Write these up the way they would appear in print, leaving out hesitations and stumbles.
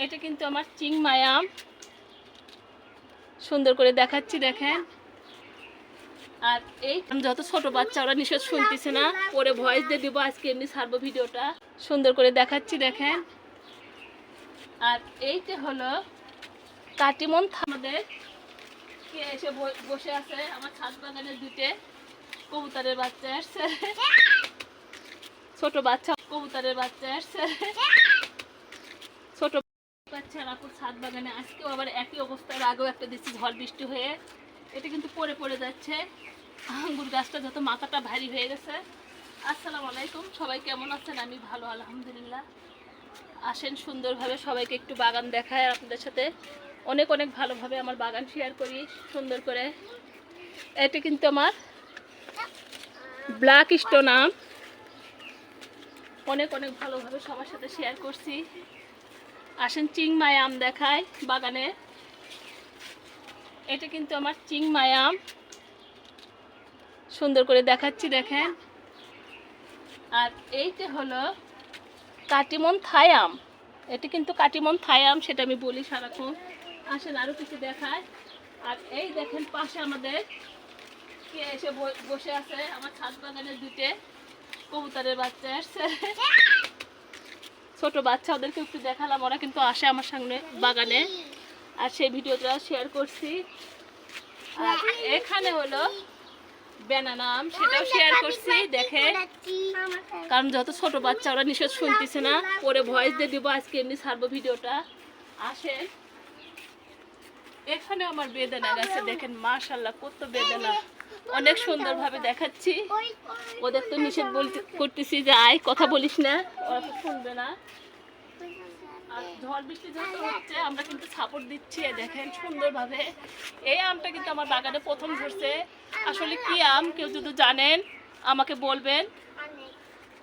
এটা কিন্তু আমার চিংমাই আম, সুন্দর করে দেখাচ্ছি দেখেন। আর এই যত ছোট বাচ্চা ওরা নিষেধ শুনতেছে না, পরে ভয়েস দিয়ে দিব, আজকে এমনি ছাড়বো ভিডিওটা, সুন্দর করে দেখাচ্ছি দেখেন। আর এইটা হলো কাটিমন। আমাদের কে এসে বসে আছে, আমার ছাদ বাগানের দুটো কবুতরের বাচ্চা আসছে, ছোট বাচ্চা কবুতরের বাচ্চা আসছে, ছোট বাচ্চা আপুর ছাদ বাগানে। আজকেও আবার একই অবস্থার, আগেও একটা দিচ্ছি ঝড় বৃষ্টি হয়ে, এটা কিন্তু পড়ে যাচ্ছে। আঙ্গুর গাছটা যত মাথাটা ভারী হয়ে গেছে। আসসালামু আলাইকুম, সবাই কেমন আছেন? আমি ভালো আলহামদুলিল্লাহ। আসেন সুন্দরভাবে সবাইকে একটু বাগান দেখায়, আপনাদের সাথে অনেক অনেক ভালোভাবে আমার বাগান শেয়ার করি সুন্দর করে। এটা কিন্তু আমার ব্ল্যাক স্টোন আম, অনেক অনেক ভালোভাবে সবার সাথে শেয়ার করছি। আসেন চিংমাই আম দেখায় বাগানে। এটা কিন্তু আমার চিংমাই আম, সুন্দর করে দেখাচ্ছি দেখেন। আর এইটা হলো কাটিমন থাই আম, এটা কিন্তু কাটিমন থাই আম, সেটা আমি বলি সারাক্ষণ। আসেন আরও কিছু দেখায়। আর এই দেখেন পাশে আমাদের কে এসে বসে আছে, আমার ছাদ বাগানের দুটো কবুতরের বাচ্চা আসছে, ছোট বাচ্চা, ওদেরকে একটু দেখালাম, ওরা কিন্তু আসে আমার সামনে বাগানে, আর সেই ভিডিওটা শেয়ার করছি। আর এখানে হলো ব্যানানা আম, সেটাও শেয়ার করছি দেখেন। কারণ যত ছোট বাচ্চা ওরা নিষেধ শুনতেছে না, পরে ভয়েস দিয়ে দিব, আজকে এমনি ছাড়বো ভিডিওটা। আসেন এখানে আমার বেদানা গাছে দেখেন, মাশাআল্লাহ কত বেদানা, অনেক সুন্দরভাবে দেখাচ্ছি। ওদের তো নিষেধ করতেছি যে আয় কথা বলিস না, ওরা তো শুনবে না। আর ঝড় বৃষ্টি যত হচ্ছে আমরা কিন্তু সাপোর্ট দিচ্ছি, দেখেন সুন্দরভাবে। এই আমটা কিন্তু আমার বাগানে প্রথম ধরছে। আসলে কি আম কেউ যদি জানেন আমাকে বলবেন,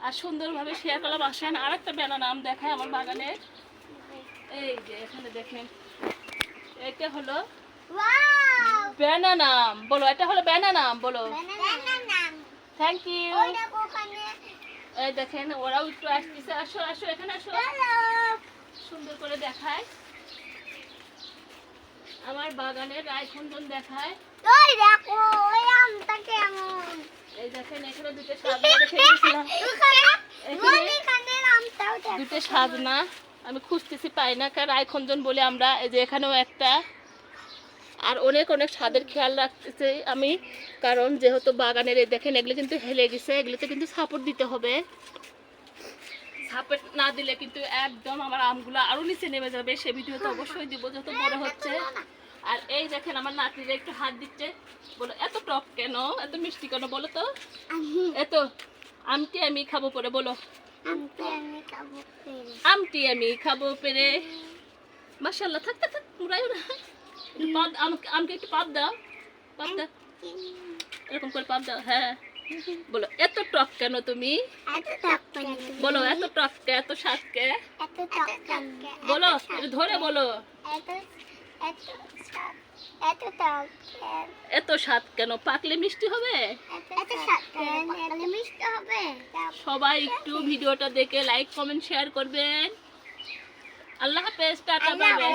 আর সুন্দরভাবে শেয়ার করলাম। আসেন আর একটা ব্যানানা আম দেখায় আমার বাগানে। এই যে এখানে দেখেন, এটা হলো ব্যানানা আম, বলো এটা হলো ব্যানানা আম, বলো থ্যাংক ইউ। এই দেখেন ওরাও একটু আসতেছে, আসো আসো এখানে আসো, সুন্দর করে দেখায় আমার বাগানের রায়খন্দন দেখায়। এই দেখেন এখানে দুটো সাজনা রেখে দিয়েছিলাম, দুটো সাজনা আমি খুঁজতেছি পাই না, কারণ রায়খন্দন বলে আমরা। এই যে এখানেও একটা, আর অনেক অনেক স্বাদের খেয়াল রাখতেছি আমি, কারণ যেহেতু বাগানের এই দেখেন এগুলো কিন্তু হেলে গেছে, এগুলোতে কিন্তু সাপোর্ট দিতে হবে, সাপোর্ট না দিলে কিন্তু একদম আমার আমগুলো আরো নিচে নেমে যাবে। সে ভিডিও তো অবশ্যই দিব যত বড় হচ্ছে। আর এই দেখেন আমার নাতিরা একটু হাত দিচ্ছে, বলো এত টক কেন, এত মিষ্টি কেন, বলো তো। এত আমটি আমি খাবো পরে, বলো আমটি আমি খাবো পেরে। মাশাআল্লাহ, থাক থাক থাক, মুরাইও না, আমকে একটু পাপ দাও, পাপ দাও, এরকম করে পাপ দাও। হ্যাঁ বলো এত টক কেন তুমি, বলো এত টক কে, এত স্বাদ কে, বলো ধরে বলো এত স্বাদ কেন, পাকলে মিষ্টি হবে। সবাই একটু ভিডিওটা দেখে লাইক কমেন্ট শেয়ার করবেন। আল্লাহ হাফেজ, টাটা বাই বাই।